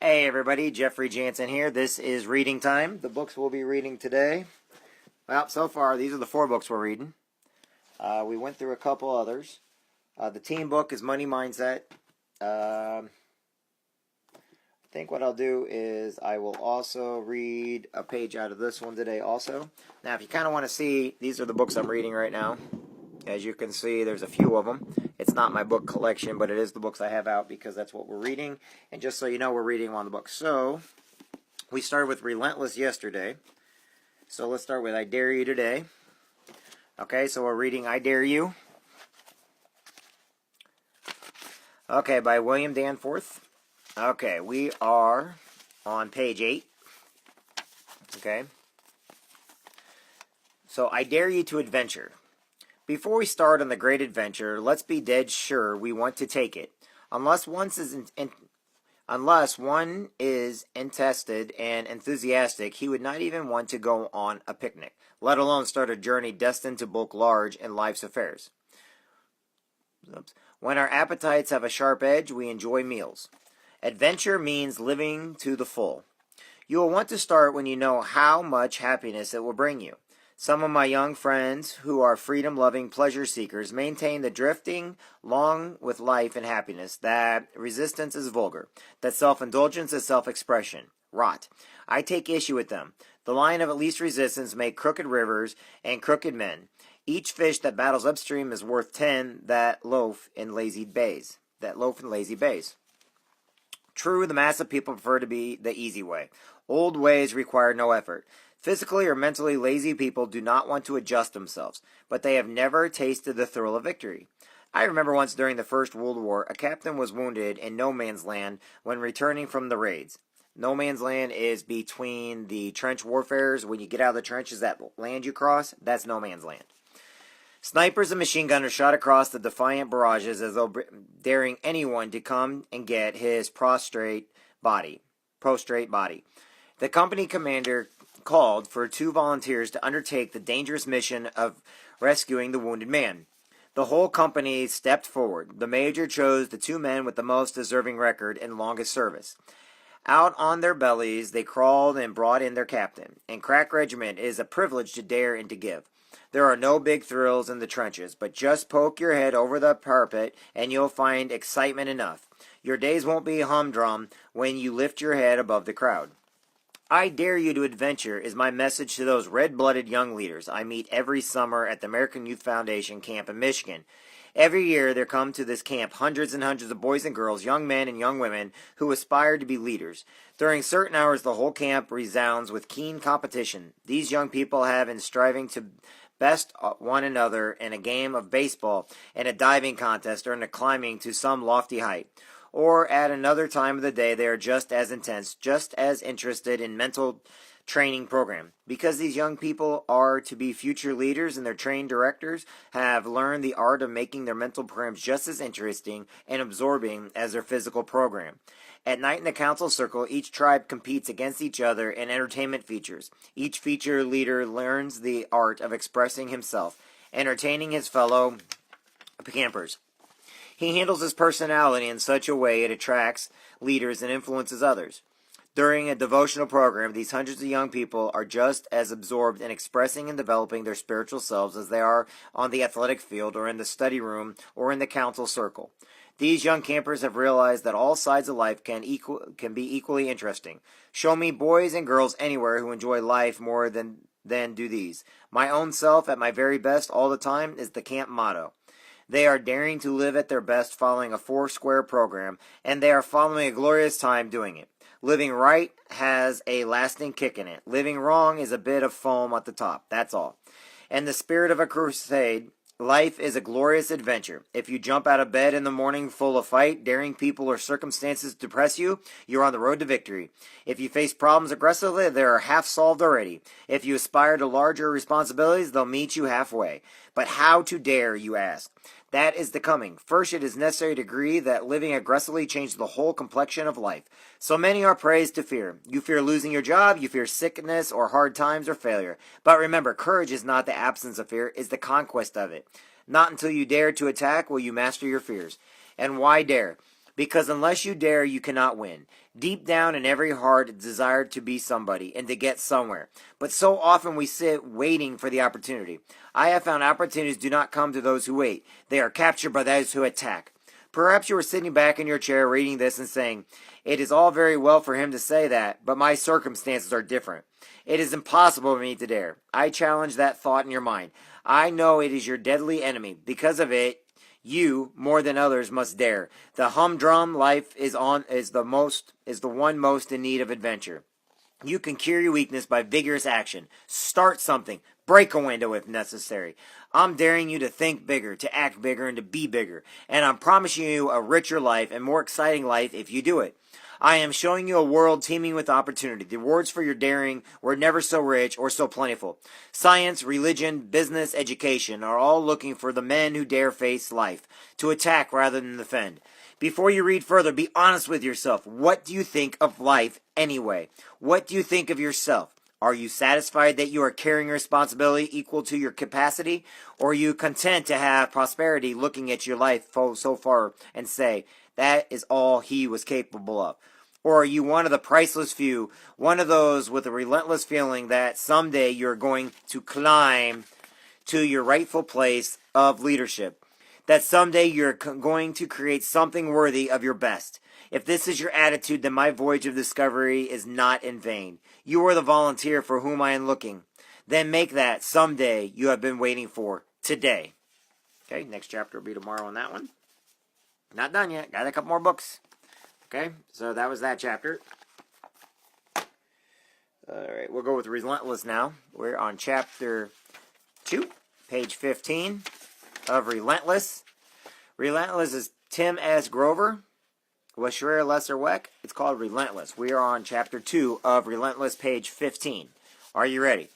Hey everybody, Jansen here. This is reading time. The books we'll be reading today. Well, so far these are the 4 books we're reading. We went through a couple others. The team book is Money Mindset. I think what I'll do is I will also read a page out of this one today also. Now if you kind of want to see, these are the books I'm reading right now. As you can see, there's a few of them. It's not my book collection, but it is the books I have out because that's what we're reading. And just so you know, we're reading one of the books. So, we started with Relentless yesterday. So, let's start with I Dare You today. Okay, so we're reading I Dare You. Okay, by William Danforth. Okay, we are on page 8. Okay. So, I dare you to adventure. Before we start on the great adventure, let's be dead sure we want to take it. Unless one is interested and enthusiastic, he would not even want to go on a picnic, let alone start a journey destined to bulk large in life's affairs. When our appetites have a sharp edge, we enjoy meals. Adventure means living to the full. You will want to start when you know how much happiness it will bring you. Some of my young friends who are freedom-loving pleasure seekers maintain that drifting along with life and happiness, that resistance is vulgar, that self-indulgence is self-expression. Rot. I take issue with them. The line of at least resistance make crooked rivers and crooked men. Each fish that battles upstream is worth 10 that loaf in lazy bays. True, the mass of people prefer to be the easy way. Old ways require no effort. Physically or mentally lazy people do not want to adjust themselves, but they have never tasted the thrill of victory. I remember once during the First World War, a captain was wounded in no man's land when returning from the raids. No man's land is between the trench warfares. When you get out of the trenches, that land you cross, that's no man's land. Snipers and machine gunners shot across the defiant barrages as though daring anyone to come and get his prostrate body. The company commander called for 2 volunteers to undertake the dangerous mission of rescuing the wounded man. The whole company stepped forward. The major chose the 2 men with the most deserving record and longest service. Out on their bellies, they crawled and brought in their captain. In crack regiment, it is a privilege to dare and to give. There are no big thrills in the trenches, but just poke your head over the parapet and you'll find excitement enough. Your days won't be humdrum when you lift your head above the crowd. I dare you to adventure is my message to those red-blooded young leaders I meet every summer at the American Youth Foundation camp in Michigan. Every year there come to this camp hundreds and hundreds of boys and girls, young men and young women who aspire to be leaders. During certain hours the whole camp resounds with keen competition. These young people have in striving to best one another in a game of baseball, in a diving contest, or in a climbing to some lofty height. Or at another time of the day, they are just as intense, just as interested in mental training program. Because these young people are to be future leaders and their trained directors have learned the art of making their mental programs just as interesting and absorbing as their physical program. At night in the council circle, each tribe competes against each other in entertainment features. Each feature leader learns the art of expressing himself, entertaining his fellow campers. He handles his personality in such a way it attracts leaders and influences others. During a devotional program, these hundreds of young people are just as absorbed in expressing and developing their spiritual selves as they are on the athletic field or in the study room or in the council circle. These young campers have realized that all sides of life can be equally interesting. Show me boys and girls anywhere who enjoy life more than do these. My own self at my very best all the time is the camp motto. They are daring to live at their best following a 4-square program, and they are following a glorious time doing it. Living right has a lasting kick in it. Living wrong is a bit of foam at the top. That's all. In the spirit of a crusade, life is a glorious adventure. If you jump out of bed in the morning full of fight, daring people or circumstances depress you, you're on the road to victory. If you face problems aggressively, they are half solved already. If you aspire to larger responsibilities, they'll meet you halfway. But how to dare, you ask? That is the coming. First, it is necessary to agree that living aggressively changes the whole complexion of life. So many are praised to fear. You fear losing your job, you fear sickness or hard times or failure. But remember, courage is not the absence of fear, it's the conquest of it. Not until you dare to attack will you master your fears. And why dare? Because unless you dare, you cannot win. Deep down in every heart, a desire to be somebody and to get somewhere. But so often we sit waiting for the opportunity. I have found opportunities do not come to those who wait. They are captured by those who attack. Perhaps you are sitting back in your chair reading this and saying, "It is all very well for him to say that, but my circumstances are different. It is impossible for me to dare." I challenge that thought in your mind. I know it is your deadly enemy. Because of it, you, more than others, must dare. The humdrum life is the one most in need of adventure. You can cure your weakness by vigorous action. Start something. Break a window if necessary. I'm daring you to think bigger, to act bigger, and to be bigger. And I'm promising you a richer life and more exciting life if you do it. I am showing you a world teeming with opportunity. The rewards for your daring were never so rich or so plentiful. Science, religion, business, education are all looking for the men who dare face life, to attack rather than defend. Before you read further, be honest with yourself. What do you think of life anyway? What do you think of yourself? Are you satisfied that you are carrying a responsibility equal to your capacity? Or are you content to have prosperity looking at your life so far and say, that is all he was capable of? Or are you one of the priceless few, one of those with a relentless feeling that someday you're going to climb to your rightful place of leadership? That someday you're going to create something worthy of your best? If this is your attitude, then my voyage of discovery is not in vain. You are the volunteer for whom I am looking. Then make that someday you have been waiting for today. Okay, next chapter will be tomorrow on that one. Not done yet. Got a couple more books. Okay, so that was that chapter. Alright, we'll go with Relentless now. We're on chapter 2, page 15 of Relentless. Relentless is Tim S. Grover with Schreier Lesser Weck. It's called Relentless. We are on chapter 2 of Relentless, page 15. Are you ready?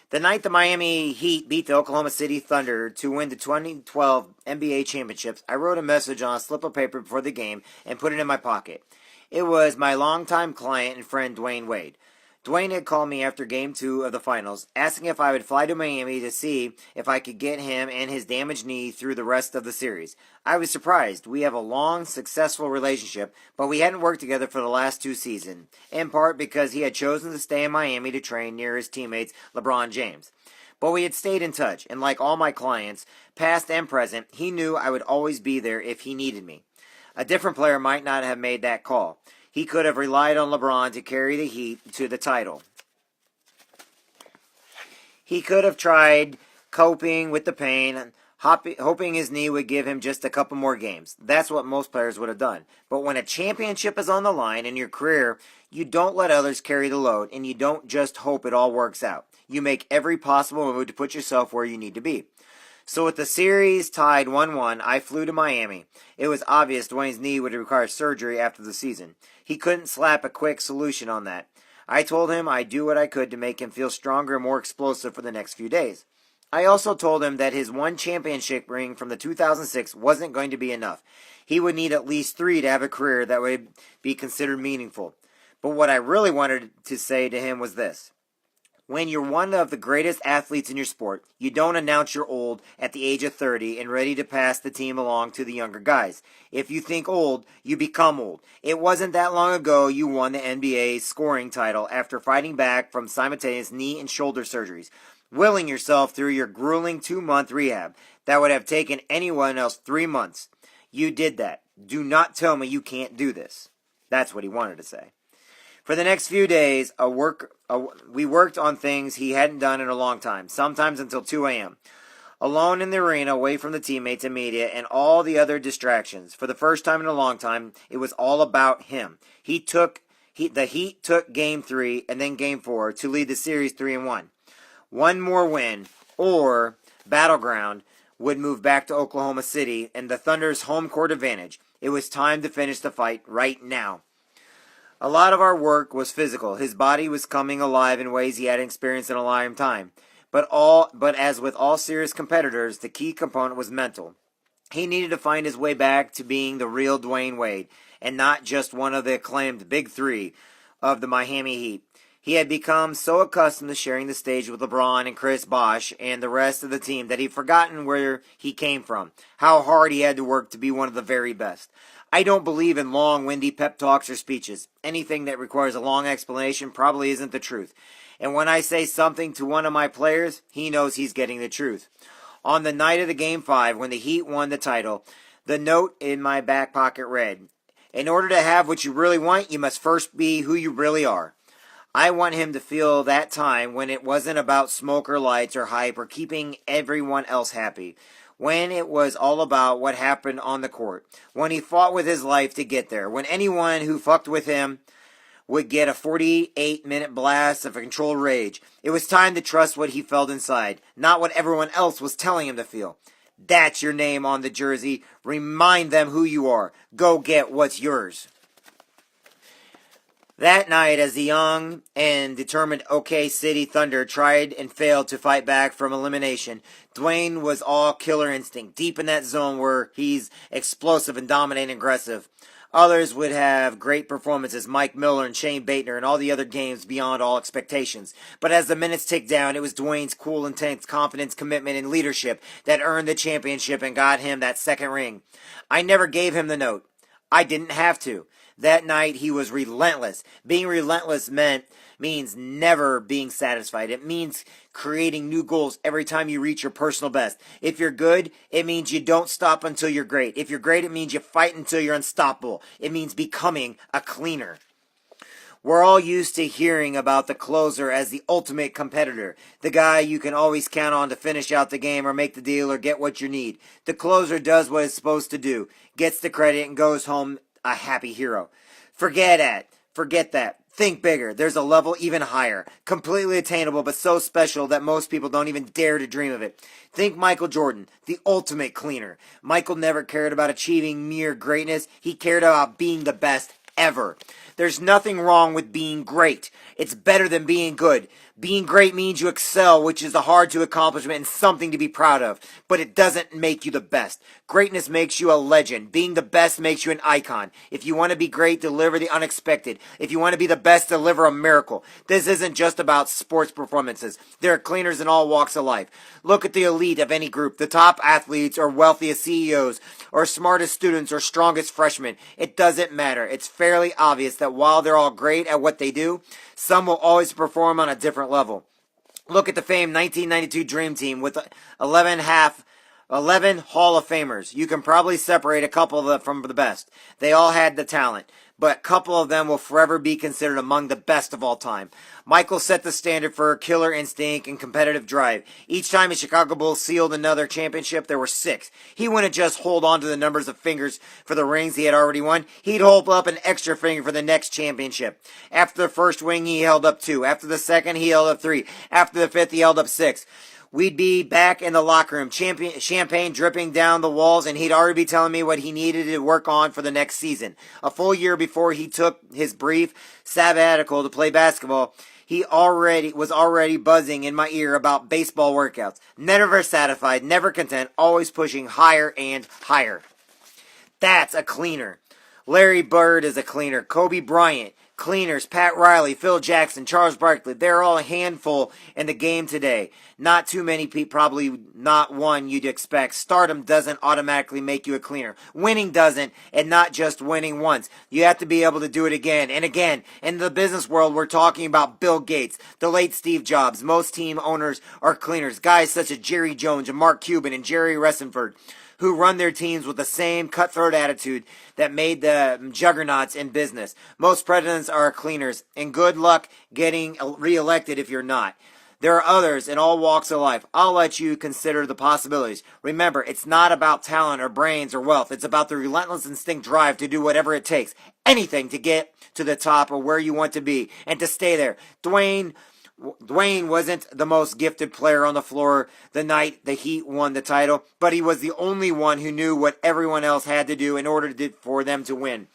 The night the Miami Heat beat the Oklahoma City Thunder to win the 2012 NBA championships, I wrote a message on a slip of paper before the game and put it in my pocket. It was my longtime client and friend Dwayne Wade. Dwayne had called me after Game 2 of the finals, asking if I would fly to Miami to see if I could get him and his damaged knee through the rest of the series. I was surprised. We have a long, successful relationship, but we hadn't worked together for the last 2 seasons, in part because he had chosen to stay in Miami to train near his teammates LeBron James. But we had stayed in touch, and like all my clients, past and present, he knew I would always be there if he needed me. A different player might not have made that call. He could have relied on LeBron to carry the Heat to the title. He could have tried coping with the pain, hoping his knee would give him just a couple more games. That's what most players would have done. But when a championship is on the line in your career, you don't let others carry the load, and you don't just hope it all works out. You make every possible move to put yourself where you need to be. So with the series tied 1-1, I flew to Miami. It was obvious Dwayne's knee would require surgery after the season. He couldn't slap a quick solution on that. I told him I'd do what I could to make him feel stronger and more explosive for the next few days. I also told him that his 1 championship ring from the 2006 wasn't going to be enough. He would need at least 3 to have a career that would be considered meaningful. But what I really wanted to say to him was this. When you're one of the greatest athletes in your sport, you don't announce you're old at the age of 30 and ready to pass the team along to the younger guys. If you think old, you become old. It wasn't that long ago you won the NBA scoring title after fighting back from simultaneous knee and shoulder surgeries, willing yourself through your grueling 2-month rehab that would have taken anyone else 3 months. You did that. Do not tell me you can't do this. That's what he wanted to say. For the next few days, we worked on things he hadn't done in a long time, sometimes until 2 a.m. Alone in the arena, away from the teammates and media and all the other distractions. For the first time in a long time, it was all about him. The Heat took Game 3 and then Game 4 to lead the series 3-1. One more win, or Battleground, would move back to Oklahoma City and the Thunder's home court advantage. It was time to finish the fight right now. A lot of our work was physical. His body was coming alive in ways he hadn't experienced in a long time. But as with all serious competitors, the key component was mental. He needed to find his way back to being the real Dwayne Wade, and not just one of the acclaimed Big Three of the Miami Heat. He had become so accustomed to sharing the stage with LeBron and Chris Bosh and the rest of the team that he'd forgotten where he came from, how hard he had to work to be one of the very best. I don't believe in long, windy pep talks or speeches. Anything that requires a long explanation probably isn't the truth. And when I say something to one of my players, he knows he's getting the truth. On the night of the Game 5, when the Heat won the title, the note in my back pocket read, "In order to have what you really want, you must first be who you really are." I want him to feel that time when it wasn't about smoke or lights or hype or keeping everyone else happy. When it was all about what happened on the court. When he fought with his life to get there. When anyone who fucked with him would get a 48-minute blast of controlled rage. It was time to trust what he felt inside, not what everyone else was telling him to feel. That's your name on the jersey. Remind them who you are. Go get what's yours. That night, as the young and determined OK City Thunder tried and failed to fight back from elimination, Dwayne was all killer instinct, deep in that zone where he's explosive and dominant and aggressive. Others would have great performances, Mike Miller and Shane Baitner and all the other games beyond all expectations. But as the minutes ticked down, it was Dwayne's cool, intense confidence, commitment, and leadership that earned the championship and got him that second ring. I never gave him the note. I didn't have to. That night, he was relentless. Being relentless means never being satisfied. It means creating new goals every time you reach your personal best. If you're good, it means you don't stop until you're great. If you're great, it means you fight until you're unstoppable. It means becoming a cleaner. We're all used to hearing about the closer as the ultimate competitor, the guy you can always count on to finish out the game or make the deal or get what you need. The closer does what it's supposed to do, gets the credit, and goes home a happy hero. Forget that. Think bigger. There's a level even higher, completely attainable, but so special that most people don't even dare to dream of it. Think Michael Jordan, the ultimate cleaner. Michael never cared about achieving mere greatness. He cared about being the best ever. There's nothing wrong with being great. It's better than being good. Being great means you excel, which is a hard to accomplishment and something to be proud of, but it doesn't make you the best. Greatness makes you a legend. Being the best makes you an icon. If you want to be great, deliver the unexpected. If you want to be the best, deliver a miracle. This isn't just about sports performances. There are cleaners in all walks of life. Look at the elite of any group, the top athletes or wealthiest CEOs or smartest students or strongest freshmen. It doesn't matter. It's fairly obvious that while they're all great at what they do, some will always perform on a different level. Look at the famed 1992 Dream Team with 11 Hall of Famers. You can probably separate a couple of them from the best. They all had the talent, but a couple of them will forever be considered among the best of all time. Michael set the standard for killer instinct and competitive drive. Each time the Chicago Bulls sealed another championship, there were 6. He wouldn't just hold on to the numbers of fingers for the rings he had already won. He'd hold up an extra finger for the next championship. After the first ring, he held up 2. After the second, he held up 3. After the 5th, he held up 6. We'd be back in the locker room, champagne dripping down the walls, and he'd already be telling me what he needed to work on for the next season. A full year before he took his brief sabbatical to play basketball, he was already buzzing in my ear about baseball workouts. Never satisfied, never content, always pushing higher and higher. That's a cleaner. Larry Bird is a cleaner. Kobe Bryant, cleaners. Pat Riley, Phil Jackson, Charles Barkley. They're all a handful in the game today. Not too many people, probably not one you'd expect. Stardom doesn't automatically make you a cleaner. Winning doesn't, and not just winning once. You have to be able to do it again and again. In the business world, we're talking about Bill Gates, the late Steve Jobs. Most team owners are cleaners. Guys such as Jerry Jones and Mark Cuban and Jerry Ressenford, who run their teams with the same cutthroat attitude that made the juggernauts in business. Most presidents are cleaners, and good luck getting reelected if you're not. There are others in all walks of life. I'll let you consider the possibilities. Remember, it's not about talent or brains or wealth. It's about the relentless instinct drive to do whatever it takes. Anything to get to the top or where you want to be and to stay there. Dwayne wasn't the most gifted player on the floor the night the Heat won the title, but he was the only one who knew what everyone else had to do in order for them to win.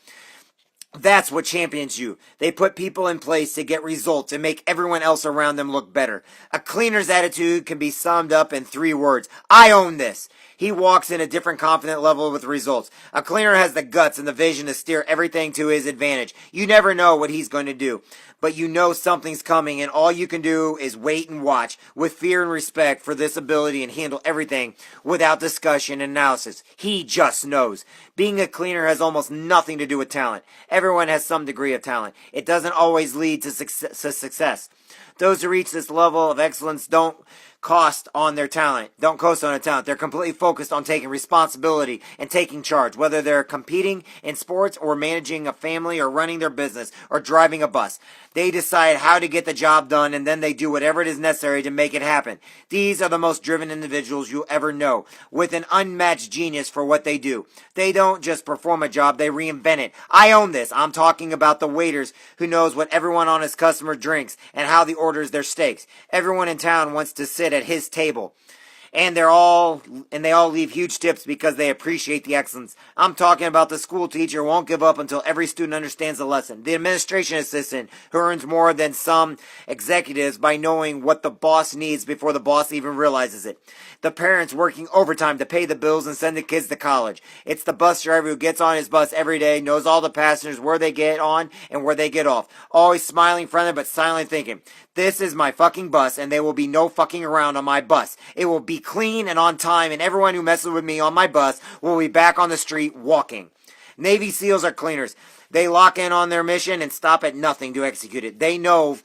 That's what champions you. They put people in place to get results and make everyone else around them look better. A cleaner's attitude can be summed up in 3 words. I own this. He walks in a different confident level with results. A cleaner has the guts and the vision to steer everything to his advantage. You never know what he's going to do, but you know something's coming, and all you can do is wait and watch with fear and respect for this ability and handle everything without discussion and analysis. He just knows. Being a cleaner has almost nothing to do with talent. Everyone has some degree of talent. It doesn't always lead to success. Those who reach this level of excellence don't cost on their talent. Don't coast on their talent. They're completely focused on taking responsibility and taking charge, whether they're competing in sports or managing a family or running their business or driving a bus. They decide how to get the job done, and then they do whatever it is necessary to make it happen. These are the most driven individuals you'll ever know, with an unmatched genius for what they do. They don't just perform a job, they reinvent it. I own this. I'm talking about the waiters who knows what everyone on his customer drinks and how he orders their steaks. Everyone in town wants to sit at his table. And they all leave huge tips because they appreciate the excellence. I'm talking about the school teacher who won't give up until every student understands the lesson. The administration assistant who earns more than some executives by knowing what the boss needs before the boss even realizes it. The parents working overtime to pay the bills and send the kids to college. It's the bus driver who gets on his bus every day, knows all the passengers, where they get on and where they get off. Always smiling, friendly, but silently thinking, this is my fucking bus, and there will be no fucking around on my bus. It will be clean and on time, and everyone who messes with me on my bus will be back on the street walking. Navy SEALs are cleaners. They lock in on their mission and stop at nothing to execute it. They know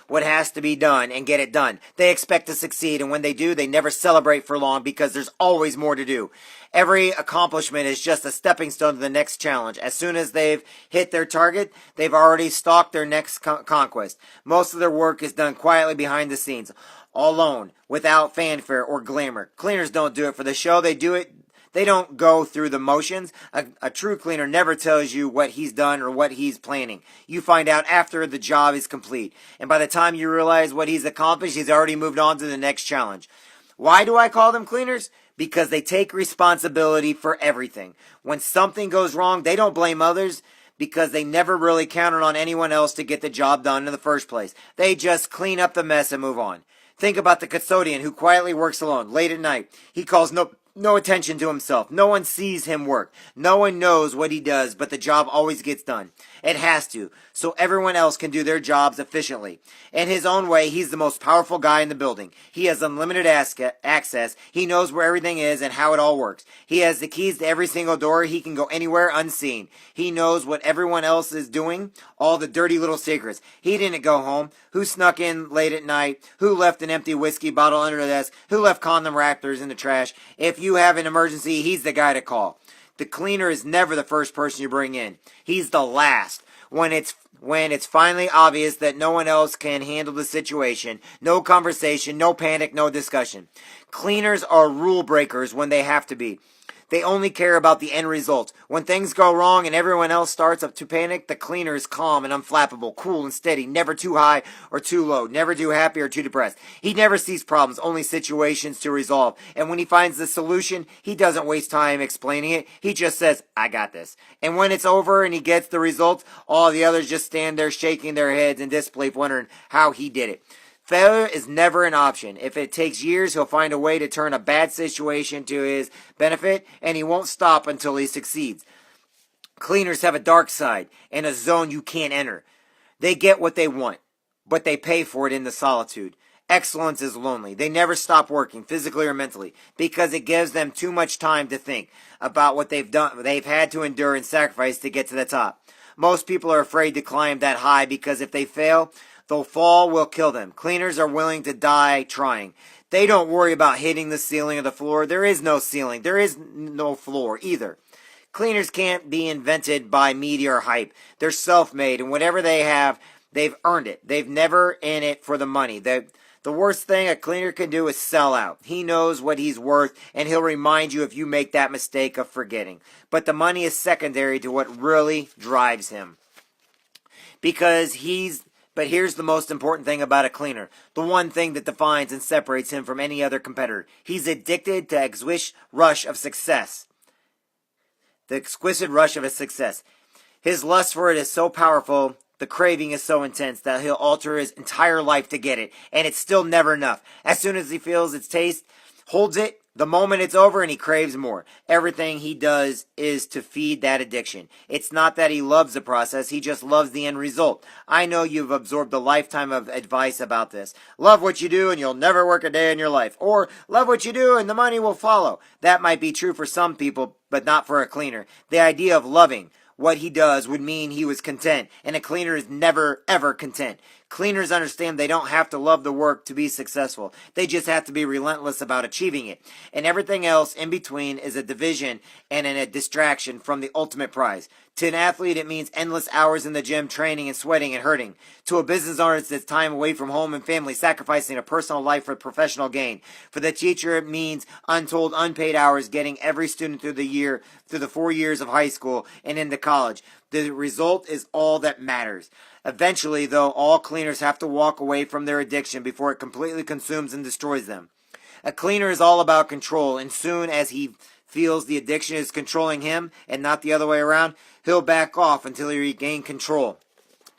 what has to be done and get it done. They expect to succeed, and when they do, they never celebrate for long because there's always more to do. Every accomplishment is just a stepping stone to the next challenge. As soon as they've hit their target, they've already stalked their next conquest. Most of their work is done quietly behind the scenes, alone, without fanfare or glamour. Cleaners don't do it for the show. They don't go through the motions. A true cleaner never tells you what he's done or what he's planning. You find out after the job is complete. And by the time you realize what he's accomplished, he's already moved on to the next challenge. Why do I call them cleaners? Because they take responsibility for everything. When something goes wrong, they don't blame others because they never really counted on anyone else to get the job done in the first place. They just clean up the mess and move on. Think about the custodian who quietly works alone late at night. He calls no attention to himself. No one sees him work. No one knows what he does, but the job always gets done. It has to, so everyone else can do their jobs efficiently. In his own way, he's the most powerful guy in the building. He has unlimited access. He knows where everything is and how it all works. He has the keys to every single door. He can go anywhere unseen. He knows what everyone else is doing, all the dirty little secrets. He didn't go home. Who snuck in late at night? Who left an empty whiskey bottle under the desk? Who left condom wrappers in the trash? If you have an emergency, he's the guy to call. The cleaner is never the first person you bring in. He's the last. When it's finally obvious that no one else can handle the situation, no conversation, no panic, no discussion. Cleaners are rule breakers when they have to be. They only care about the end result. When things go wrong and everyone else starts up to panic, the cleaner is calm and unflappable, cool and steady, never too high or too low, never too happy or too depressed. He never sees problems, only situations to resolve. And when he finds the solution, he doesn't waste time explaining it. He just says, I got this. And when it's over and he gets the results, all the others just stand there shaking their heads in disbelief, wondering how he did it. Failure is never an option. If it takes years, he'll find a way to turn a bad situation to his benefit, and he won't stop until he succeeds. Cleaners have a dark side and a zone you can't enter. They get what they want, but they pay for it in the solitude. Excellence is lonely. They never stop working, physically or mentally, because it gives them too much time to think about what they've done, they've had to endure and sacrifice to get to the top. Most people are afraid to climb that high because if they fail, the fall will kill them. Cleaners are willing to die trying. They don't worry about hitting the ceiling or the floor. There is no ceiling. There is no floor either. Cleaners can't be invented by media or hype. They're self-made, and whatever they have, they've earned it. They've never in it for the money. The worst thing a cleaner can do is sell out. He knows what he's worth, and he'll remind you if you make that mistake of forgetting. But the money is secondary to what really drives him. But here's the most important thing about a cleaner. The one thing that defines and separates him from any other competitor. He's addicted to exquisite rush of success. The exquisite rush of his success. His lust for it is so powerful, the craving is so intense that he'll alter his entire life to get it, and it's still never enough. As soon as he feels its taste, holds it, The moment it's over and he craves more. Everything he does is to feed that addiction. It's not that he loves the process, he just loves the end result. I know you've absorbed a lifetime of advice about this. Love what you do and you'll never work a day in your life. Or love what you do and the money will follow. That might be true for some people, but not for a cleaner. The idea of loving what he does would mean he was content, and a cleaner is never, ever content. Cleaners understand they don't have to love the work to be successful. They just have to be relentless about achieving it. And everything else in between is a division and a distraction from the ultimate prize. To an athlete, it means endless hours in the gym training and sweating and hurting. To a business owner, it's time away from home and family, sacrificing a personal life for professional gain. For the teacher, it means untold, unpaid hours getting every student through the 4 years of high school and into college. The result is all that matters. Eventually, though, all cleaners have to walk away from their addiction before it completely consumes and destroys them. A cleaner is all about control, and soon as he feels the addiction is controlling him and not the other way around, he'll back off until he regains control.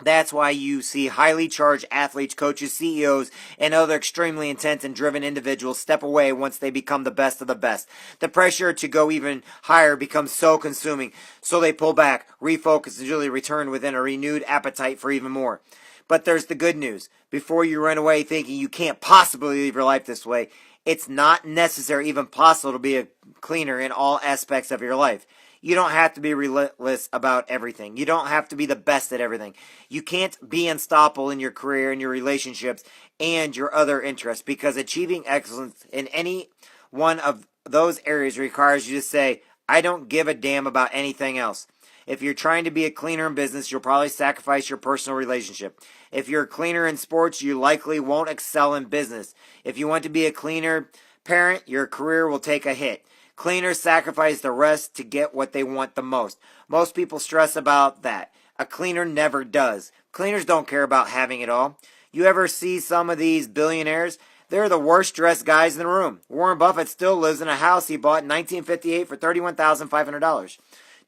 That's why you see highly charged athletes, coaches, CEOs, and other extremely intense and driven individuals step away once they become the best of the best. The pressure to go even higher becomes so consuming, so they pull back, refocus, and usually return within a renewed appetite for even more. But there's the good news. Before you run away thinking you can't possibly live your life this way, it's not necessary, even possible, to be a cleaner in all aspects of your life. You don't have to be relentless about everything. You don't have to be the best at everything. You can't be unstoppable in your career and your relationships and your other interests, because achieving excellence in any one of those areas requires you to say, I don't give a damn about anything else. If you're trying to be a cleaner in business, you'll probably sacrifice your personal relationship. If you're a cleaner in sports, you likely won't excel in business. If you want to be a cleaner parent, your career will take a hit. Cleaners sacrifice the rest to get what they want the most. Most people stress about that. A cleaner never does. Cleaners don't care about having it all. You ever see some of these billionaires? They're the worst dressed guys in the room. Warren Buffett still lives in a house he bought in 1958 for $31,500.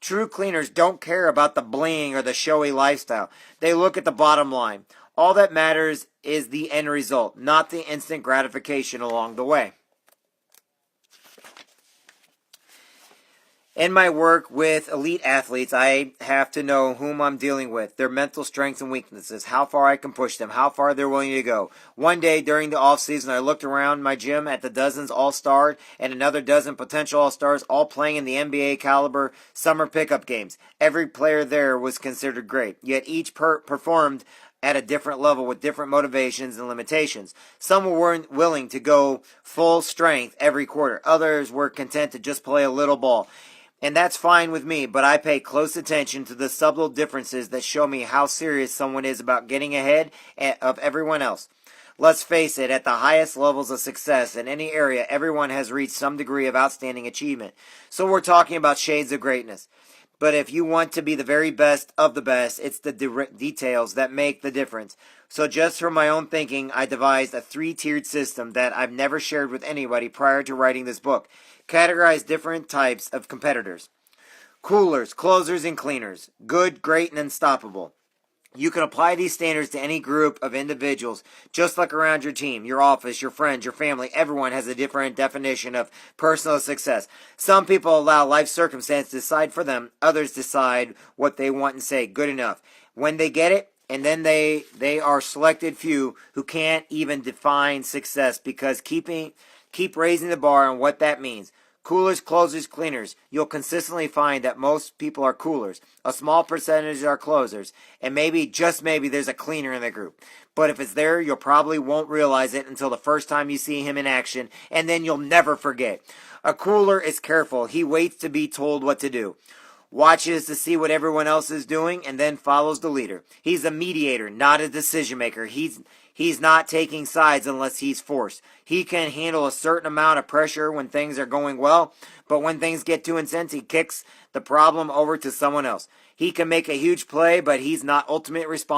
True cleaners don't care about the bling or the showy lifestyle. They look at the bottom line. All that matters is the end result, not the instant gratification along the way. In my work with elite athletes, I have to know whom I'm dealing with, their mental strengths and weaknesses, how far I can push them, how far they're willing to go. One day during the off season, I looked around my gym at the dozens all-star and another dozen potential all-stars, all playing in the NBA caliber summer pickup games. Every player there was considered great, yet each performed at a different level with different motivations and limitations. Some weren't willing to go full strength every quarter. Others were content to just play a little ball. And that's fine with me, but I pay close attention to the subtle differences that show me how serious someone is about getting ahead of everyone else. Let's face it, at the highest levels of success in any area, everyone has reached some degree of outstanding achievement. So we're talking about shades of greatness. But if you want to be the very best of the best, it's the details that make the difference. So just from my own thinking, I devised a 3-tiered system that I've never shared with anybody prior to writing this book. Categorize different types of competitors. Coolers, closers, and cleaners. Good, great, and unstoppable. You can apply these standards to any group of individuals, just like around your team, your office, your friends, your family. Everyone has a different definition of personal success. Some people allow life circumstances to decide for them. Others decide what they want and say, good enough. When they get it, and then they are selected few who can't even define success because keep raising the bar on what that means. Coolers, closers, cleaners. You'll consistently find that most people are coolers. A small percentage are closers. And maybe, just maybe, there's a cleaner in the group. But if it's there, you probably won't realize it until the first time you see him in action, and then you'll never forget. A cooler is careful. He waits to be told what to do. Watches to see what everyone else is doing, and then follows the leader. He's a mediator, not a decision maker. He's not taking sides unless he's forced. He can handle a certain amount of pressure when things are going well, but when things get too intense, he kicks the problem over to someone else. He can make a huge play, but he's not ultimately responsible.